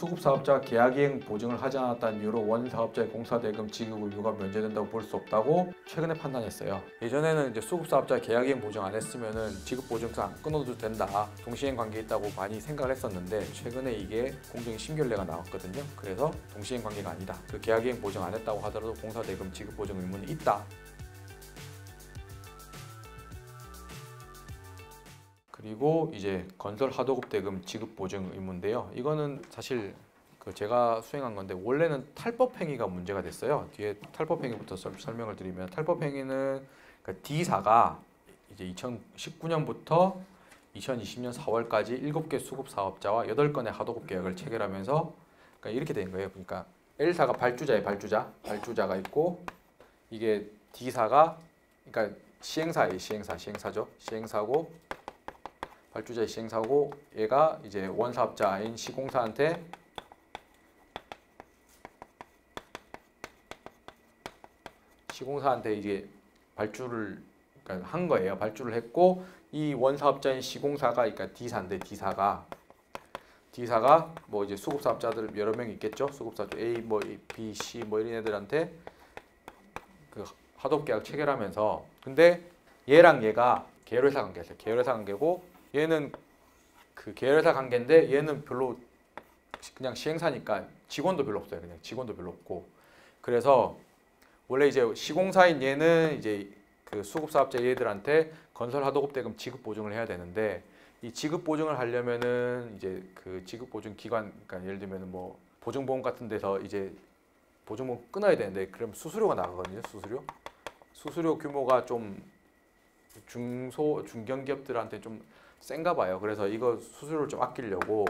수급사업자가 계약이행 보증을 하지 않았다는 이유로 원사업자의 공사대금 지급 의무가 면제된다고 볼 수 없다고 최근에 판단했어요. 예전에는 이제 수급사업자 계약이행 보증 안 했으면은 지급 보증상 끊어도 된다, 동시행 관계 있다고 많이 생각을 했었는데 최근에 이게 공정위 심결례가 나왔거든요. 그래서 동시행 관계가 아니다. 그 계약이행 보증 안 했다고 하더라도 공사대금 지급 보증 의무는 있다. 그리고 이제 건설 하도급 대금 지급 보증 의무인데요. 이거는 사실 제가 수행한 건데 원래는 탈법 행위가 문제가 됐어요. 뒤에 탈법 행위부터 설명을 드리면 탈법 행위는 그러니까 D사가 이제 2019년부터 2020년 4월까지 7개 수급 사업자와 8건의 하도급 계약을 체결하면서 그러니까 이렇게 된 거예요. 그러니까 L사가 발주자의 발주자가 있고 이게 D사가 그러니까 시행사죠. 시행사고 발주자의 시행사고 얘가 이제 원사업자인 시공사한테 이제 발주를 그러니까 한 거예요. 발주를 했고 이 원사업자인 시공사가 그러니까 D사인데 D사가 뭐 이제 수급사업자들 여러 명 있겠죠. 수급사업자 A, 뭐 B, C 뭐 이런 애들한테 그 하도급 계약 체결하면서 근데 얘랑 얘가 계열회사 관계였어요. 계열회사 관계고 얘는 그 계열회사 관계인데 얘는 별로 그냥 시행사니까 직원도 별로 없어요. 그냥 직원도 별로 없고 그래서 원래 이제 시공사인 얘는 이제 그 수급사업자 얘들한테 건설 하도급 대금 지급 보증을 해야 되는데 이 지급 보증을 하려면은 이제 그 지급 보증 기관 그러니까 예를 들면 뭐 보증보험 같은 데서 이제 보증보험 끊어야 되는데 그럼 수수료가 나가거든요. 수수료 규모가 좀 중견기업들한테 좀 센가 봐요. 그래서 이거 수수료를 좀 아끼려고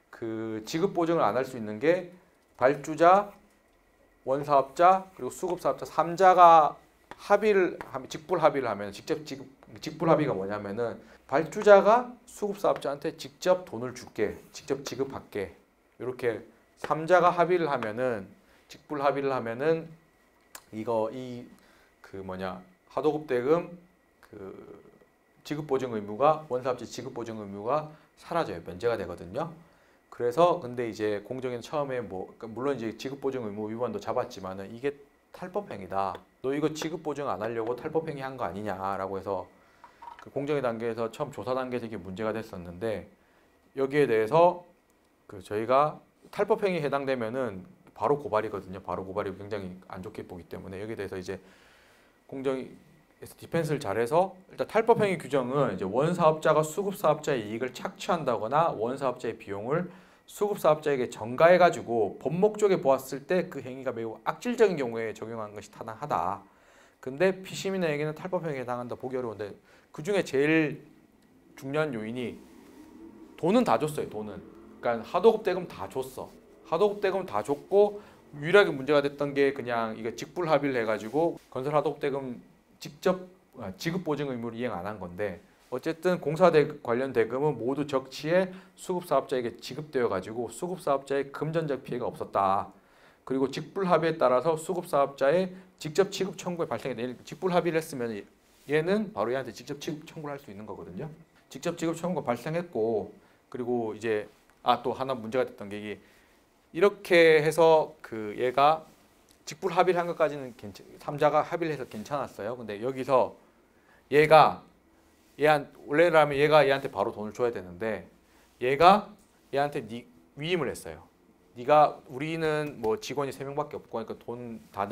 그 지급 보증을 안 할 수 있는 게 발주자, 원사업자 그리고 수급사업자 3자가 직불 합의를 하면 직불 합의가 뭐냐면은 발주자가 수급사업자한테 직접 돈을 줄게, 직접 지급할게 이렇게 3자가 합의를 하면은 직불 합의를 하면은 하도급 대금 그 지급 보증 의무가 원사업자 지급 보증 의무가 사라져요. 면제가 되거든요. 그래서 근데 이제 공정위는 처음에 물론 이제 지급 보증 의무 위반도 잡았지만은 이게 탈법 행위다. 너 이거 지급 보증 안 하려고 탈법 행위 한 거 아니냐라고 해서 그 공정위 단계에서 처음 조사 단계에서 이게 문제가 됐었는데 여기에 대해서 그 저희가 탈법 행위에 해당되면은 바로 고발이거든요. 바로 고발이 굉장히 안 좋게 보기 때문에 여기에 대해서 이제 공정위에서 디펜스를 잘해서 일단 탈법 행위 규정은 이제 원사업자가 수급사업자의 이익을 착취한다거나 원사업자의 비용을 수급사업자에게 전가해가지고 법 목적에 보았을 때 그 행위가 매우 악질적인 경우에 적용하는 것이 타당하다. 근데 피시민에게는 탈법 행위에 해당한다 보기 어려운데 그 중에 제일 중요한 요인이 돈은 다 줬어요. 돈은. 그러니까 하도급 대금 다 줬어. 하도급 대금 다 줬고 유일하게 문제가 됐던 게 그냥 이거 직불 합의를 해가지고 건설 하도급 대금 직접 지급 보증 의무를 이행 안 한 건데 어쨌든 공사 관련 대금은 모두 적치에 수급사업자에게 지급되어 가지고 수급사업자의 금전적 피해가 없었다. 그리고 직불 합의에 따라서 수급사업자의 직접 지급 청구에 발생해 직불 합의를 했으면 얘는 바로 얘한테 직접 지급 청구를 할 수 있는 거거든요. 직접 지급 청구가 발생했고 그리고 이제 또 하나 문제가 됐던 게 이게 이렇게 해서 그 얘가 직불 합의를 한 것까지는 3자가 합의를 해서 괜찮았어요. 근데 여기서 원래라면 얘가 얘한테 바로 돈을 줘야 되는데 얘가 얘한테 위임을 했어요. 우리는 뭐 직원이 3명밖에 없고 그러니까 돈 다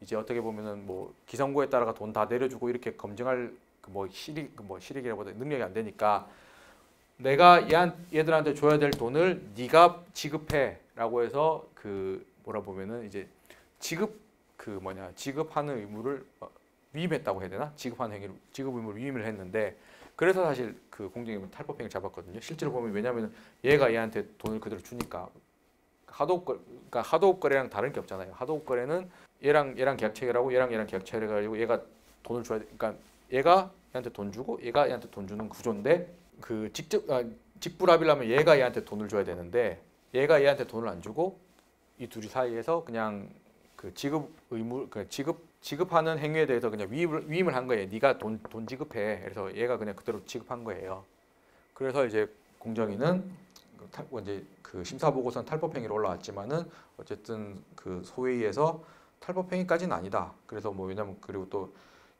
이제 어떻게 보면은 뭐 기성구에 따라가 돈 다 내려주고 이렇게 검증할 실익이라보다 능력이 안 되니까 내가 얘들한테 줘야 될 돈을 네가 지급해라고 해서 이제 지급하는 의무를 위임했다고 해야 되나? 지급 의무를 위임을 했는데 그래서 사실 그 공정위는 탈법 행위를 잡았거든요. 실제로 보면 왜냐하면 얘가 얘한테 돈을 그대로 주니까 하도급 거래랑 다른 게 없잖아요. 하도급 거래는 얘랑 계약 체결하고 얘랑 계약 체결해가지고 얘가 돈을 줘야 돼. 그러니까 얘가 얘한테 돈 주고 얘가 얘한테 돈 주는 구조인데 그 직불 합의를 하면 얘가 얘한테 돈을 줘야 되는데 얘가 얘한테 돈을 안 주고 이 둘이 사이에서 그냥 그 지급하는 행위에 대해서 그냥 위임을 한 거예요. 네가 돈 지급해. 그래서 얘가 그냥 그대로 지급한 거예요. 그래서 이제 공정위는 이제 그 심사 보고서는 탈법행위로 올라왔지만은 어쨌든 그 소회의에서 탈법행위까지는 아니다. 그래서 뭐 왜냐면 그리고 또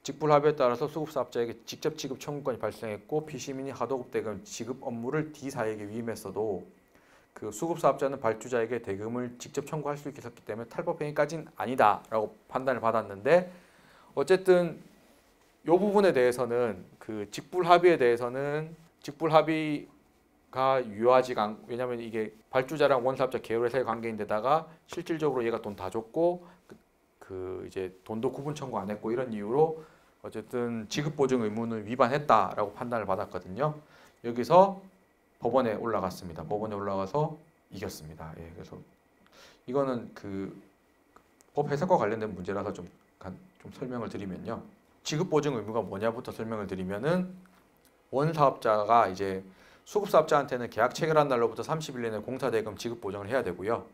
직불합의에 따라서 수급사업자에게 직접 지급 청구권이 발생했고 피시민이 하도급 대금 지급 업무를 D사에게 위임했어도 그 수급사업자는 발주자에게 대금을 직접 청구할 수 있었기 때문에 탈법행위까지는 아니다라고 판단을 받았는데 어쨌든 이 부분에 대해서는 그 직불합의에 대해서는 직불합의가 유효하지가 않고 왜냐하면 이게 발주자랑 원사업자 계열회사의 관계인데다가 실질적으로 얘가 돈 다 줬고 그 이제 돈도 구분 청구 안 했고 이런 이유로 어쨌든 지급보증 의무는 위반했다라고 판단을 받았거든요. 여기서 법원에 올라갔습니다. 법원에 올라가서 이겼습니다. 예, 그래서 이거는 그 법 해석과 관련된 문제라서 좀 설명을 드리면요. 지급보증 의무가 뭐냐부터 설명을 드리면은 원사업자가 이제 수급사업자한테는 계약 체결한 날로부터 30일 내내 공사대금 지급 보증을 해야 되고요.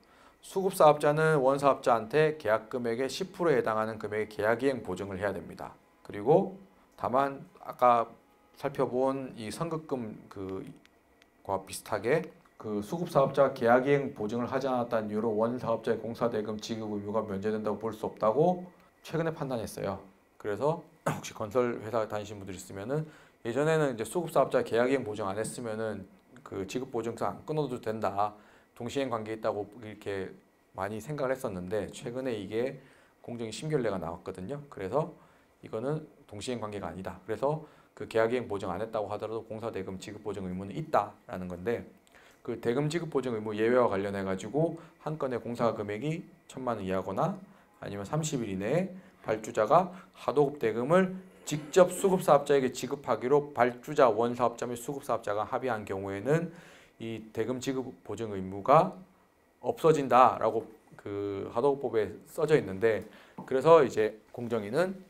수급사업자는 원사업자한테 계약 금액의 10%에 해당하는 금액의 계약이행 보증을 해야 됩니다. 그리고 다만 아까 살펴본 이 선급금 그과 비슷하게 그 수급사업자가 계약이행 보증을 하지 않았다는 이유로 원사업자의 공사대금 지급 의무가 면제된다고 볼 수 없다고 최근에 판단했어요. 그래서 혹시 건설회사 다니신 분들 있으면은 예전에는 이제 수급사업자 계약이행 보증 안 했으면은 그 지급보증서 안 끊어도 된다. 동시행 관계 있다고 이렇게 많이 생각을 했었는데 최근에 이게 공정위 심결례가 나왔거든요. 그래서 이거는 동시행 관계가 아니다. 그래서 그 계약이행 보증 안 했다고 하더라도 공사대금 지급보증 의무는 있다라는 건데 그 대금 지급보증 의무 예외와 관련해 가지고 한 건의 공사 금액이 1,000만 원 이하거나 아니면 30일 이내에 발주자가 하도급 대금을 직접 수급사업자에게 지급하기로 발주자, 원사업자 및 수급사업자가 합의한 경우에는 이 대금 지급 보증 의무가 없어진다라고 그 하도급법에 써져 있는데 그래서 이제 공정위는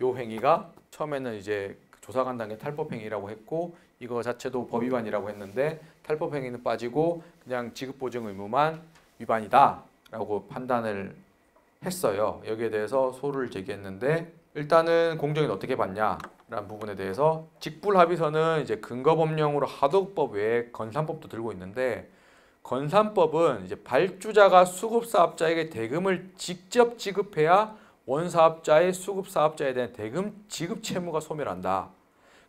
요 행위가 처음에는 이제 조사관 단계 탈법 행위라고 했고 이거 자체도 법 위반이라고 했는데 탈법 행위는 빠지고 그냥 지급 보증 의무만 위반이다라고 판단을 했어요. 여기에 대해서 소를 제기했는데 일단은 공정위는 어떻게 봤냐라는 부분에 대해서 직불합의서는 이제 근거법령으로 하도급법 외에 건산법도 들고 있는데 건산법은 이제 발주자가 수급사업자에게 대금을 직접 지급해야 원사업자의 수급사업자에 대한 대금 지급 채무가 소멸한다.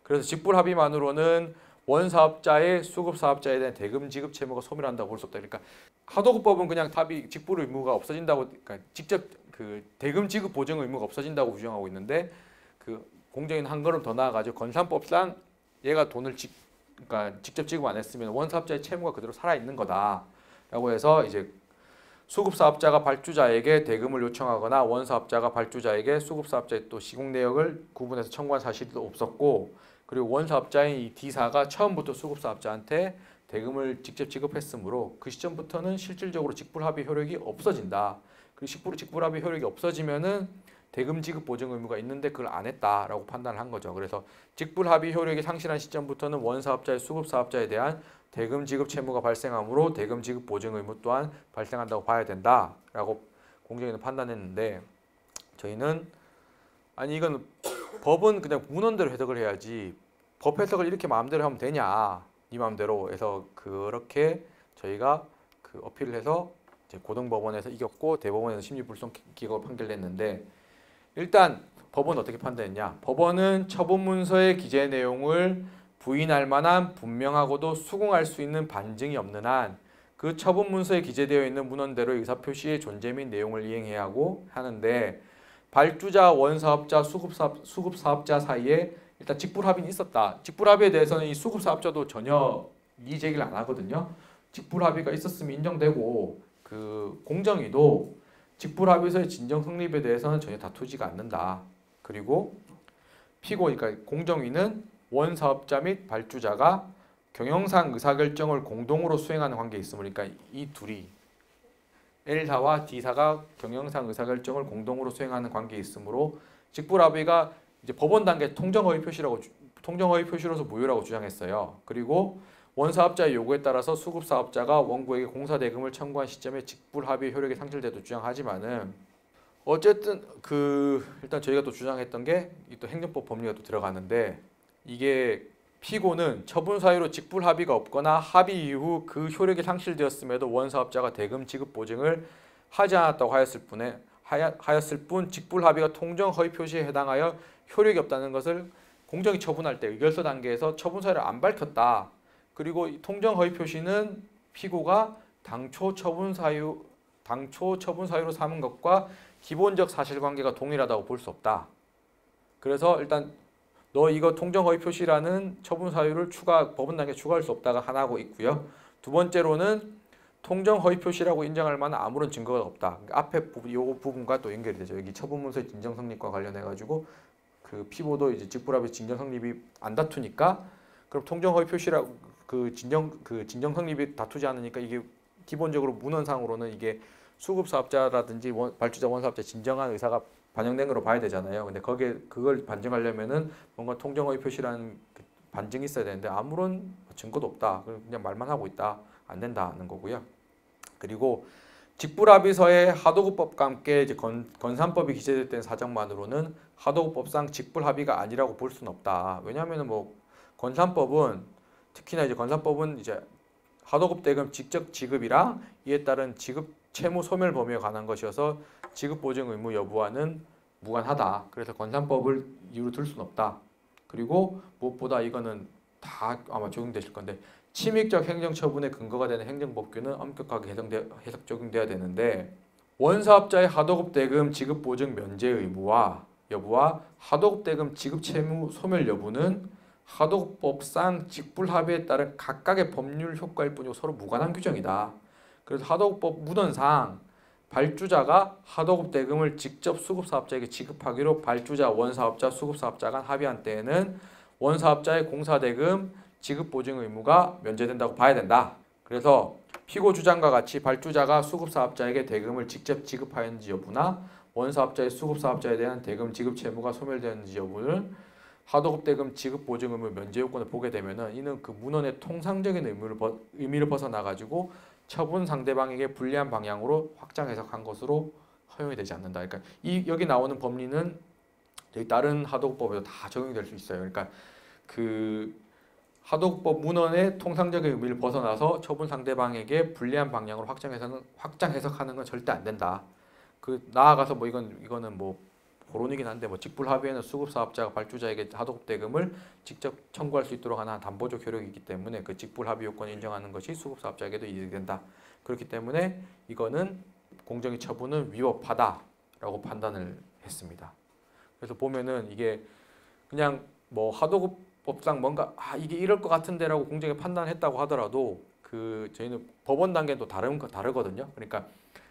그래서 직불합의만으로는 원사업자의 수급사업자에 대한 대금 지급 채무가 소멸한다고 볼 수 없다. 그러니까 하도급법은 그냥 답이 직불 의무가 없어진다고, 그러니까 직접 그 대금 지급 보증 의무가 없어진다고 규정하고 있는데 그 공정위는 한 걸음 더 나아가지고 건산법상 얘가 돈을 그러니까 직접 지급 안 했으면 원사업자의 채무가 그대로 살아 있는 거다라고 해서 이제 수급사업자가 발주자에게 대금을 요청하거나 원사업자가 발주자에게 수급사업자의 또 시공 내역을 구분해서 청구한 사실도 없었고 그리고 원사업자인 이 D사가 처음부터 수급사업자한테 대금을 직접 지급했으므로 그 시점부터는 실질적으로 직불합의 효력이 없어진다. 그리고 직불합의 효력이 없어지면은 대금 지급 보증 의무가 있는데 그걸 안 했다라고 판단을 한 거죠. 그래서 직불합의 효력이 상실한 시점부터는 원사업자의 수급사업자에 대한 대금 지급 채무가 발생하므로 대금 지급 보증 의무 또한 발생한다고 봐야 된다라고 공정위는 판단했는데 저희는 아니 이건 법은 그냥 문헌대로 해석을 해야지 법 해석을 이렇게 마음대로 하면 되냐 네 마음대로 해서 그렇게 저희가 그 어필을 해서 이제 고등법원에서 이겼고 대법원에서 심리불송 기각 판결냈는데 일단 법원은 어떻게 판단했냐 법원은 처분문서의 기재 내용을 부인할 만한 분명하고도 수긍할 수 있는 반증이 없는 한 그 처분문서에 기재되어 있는 문헌대로의 의사표시의 존재 및 내용을 이행해야 하고 하는데 발주자, 원사업자, 수급사업자 사이에 일단 직불합의는 있었다. 직불합의에 대해서는 이 수급사업자도 전혀 이의 제기를 안 하거든요. 직불합의가 있었으면 인정되고 그 공정위도 직불합의서의 진정 성립에 대해서는 전혀 다투지가 않는다. 그리고 그러니까 공정위는 원사업자 및 발주자가 경영상 의사결정을 공동으로 수행하는 관계에 있으므로 그러니까 이 둘이 L사와 D사가 경영상 의사결정을 공동으로 수행하는 관계에 있으므로 직불합의가 이제 법원 단계 통정허위 표시로서 무효라고 주장했어요. 그리고 원사업자의 요구에 따라서 수급사업자가 원고에게 공사대금을 청구한 시점에 직불합의 효력이 상실돼도 주장하지만은 어쨌든 일단 저희가 또 주장했던 게 또 행정법 법리가 또 들어가는데 이게 피고는 처분 사유로 직불 합의가 없거나 합의 이후 그 효력이 상실되었음에도 원사업자가 대금 지급 보증을 하지 않았다고 하였을 뿐 직불 합의가 통정 허위 표시에 해당하여 효력이 없다는 것을 공정위 처분할 때 의결서 단계에서 처분 사유를 안 밝혔다. 그리고 통정 허위 표시는 피고가 당초 처분 사유로 삼은 것과 기본적 사실관계가 동일하다고 볼 수 없다. 그래서 일단 너 이거 통정 허위 표시라는 처분 사유를 법원 단계에 추가할 수 없다가 하나고 있고요. 두 번째로는 통정 허위 표시라고 인정할 만한 아무런 증거가 없다. 그러니까 앞에 요 부분과 또 연결이 되죠. 여기 처분 문서의 진정 성립과 관련해 가지고 그 피고도 이제 직불합의 진정 성립이 안 다투니까 그럼 통정 허위 표시라고 진정 성립이 다투지 않으니까 이게 기본적으로 문헌상으로는 이게 수급 사업자라든지 발주자 원사업자 진정한 의사가 반영된 걸로 봐야 되잖아요. 근데 그걸 반증하려면은 뭔가 통정 허위 표시라는 반증이 있어야 되는데 아무런 증거도 없다. 그냥 말만 하고 있다. 안 된다는 거고요. 그리고 직불합의서에 하도급법과 함께 이제 건산법이 기재될 사정만으로는 하도급법상 직불합의가 아니라고 볼 수는 없다. 왜냐하면 뭐 건산법은 특히나 이제 건산법은 이제 하도급 대금 직접 지급이랑 이에 따른 지급 채무 소멸 범위에 관한 것이어서 지급 보증 의무 여부와는 무관하다. 그래서 건산법을 이유로 들 수는 없다. 그리고 무엇보다 이거는 다 아마 적용되실 건데 침익적 행정처분의 근거가 되는 행정법규는 엄격하게 해석 적용돼야 되는데 원사업자의 하도급 대금 지급 보증 면제 의무와 여부와 하도급 대금 지급 채무 소멸 여부는 하도급법상 직불합의에 따른 각각의 법률 효과일 뿐이고 서로 무관한 규정이다. 그래서 하도급법 문헌상 발주자가 하도급 대금을 직접 수급사업자에게 지급하기로 발주자, 원사업자, 수급사업자 간 합의한 때에는 원사업자의 공사대금 지급 보증 의무가 면제된다고 봐야 된다. 그래서 피고 주장과 같이 발주자가 수급사업자에게 대금을 직접 지급하였는지 여부나 원사업자의 수급사업자에 대한 대금 지급 채무가 소멸되었는지 여부는 하도급 대금 지급 보증 의무 면제 요건을 보게 되면은 이는 그 문헌의 통상적인 의미를 벗어나 가지고 처분 상대방에게 불리한 방향으로 확장 해석한 것으로 허용이 되지 않는다. 그러니까 여기 나오는 법리는 여기 다른 하도급법에도 다 적용이 될 수 있어요. 그러니까 그 하도급법 문헌의 통상적인 의미를 벗어나서 처분 상대방에게 불리한 방향으로 확장 해석하는 건 절대 안 된다. 그 나아가서 뭐 이거는 뭐 고론이긴 한데 뭐 직불합의에는 수급사업자가 발주자에게 하도급 대금을 직접 청구할 수 있도록 하는 담보적 효력이 있기 때문에 그 직불합의 요건을 인정하는 것이 수급사업자에게도 이득이 된다. 그렇기 때문에 이거는 공정위 처분은 위법하다라고 판단을 했습니다. 그래서 보면은 이게 그냥 뭐 하도급법상 뭔가 이게 이럴 것 같은데라고 공정위 판단했다고 하더라도 그 저희는 법원 단계도 다르거든요. 그러니까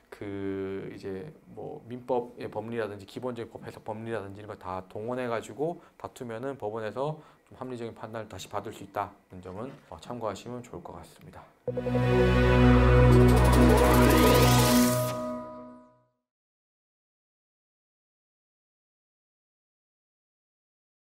그 이제 뭐 민법의 법리라든지 기본적인 법 해석 법리라든지 이런 걸 다 동원해 가지고 다투면은 법원에서 좀 합리적인 판단을 다시 받을 수 있다는 점은 참고하시면 좋을 것 같습니다.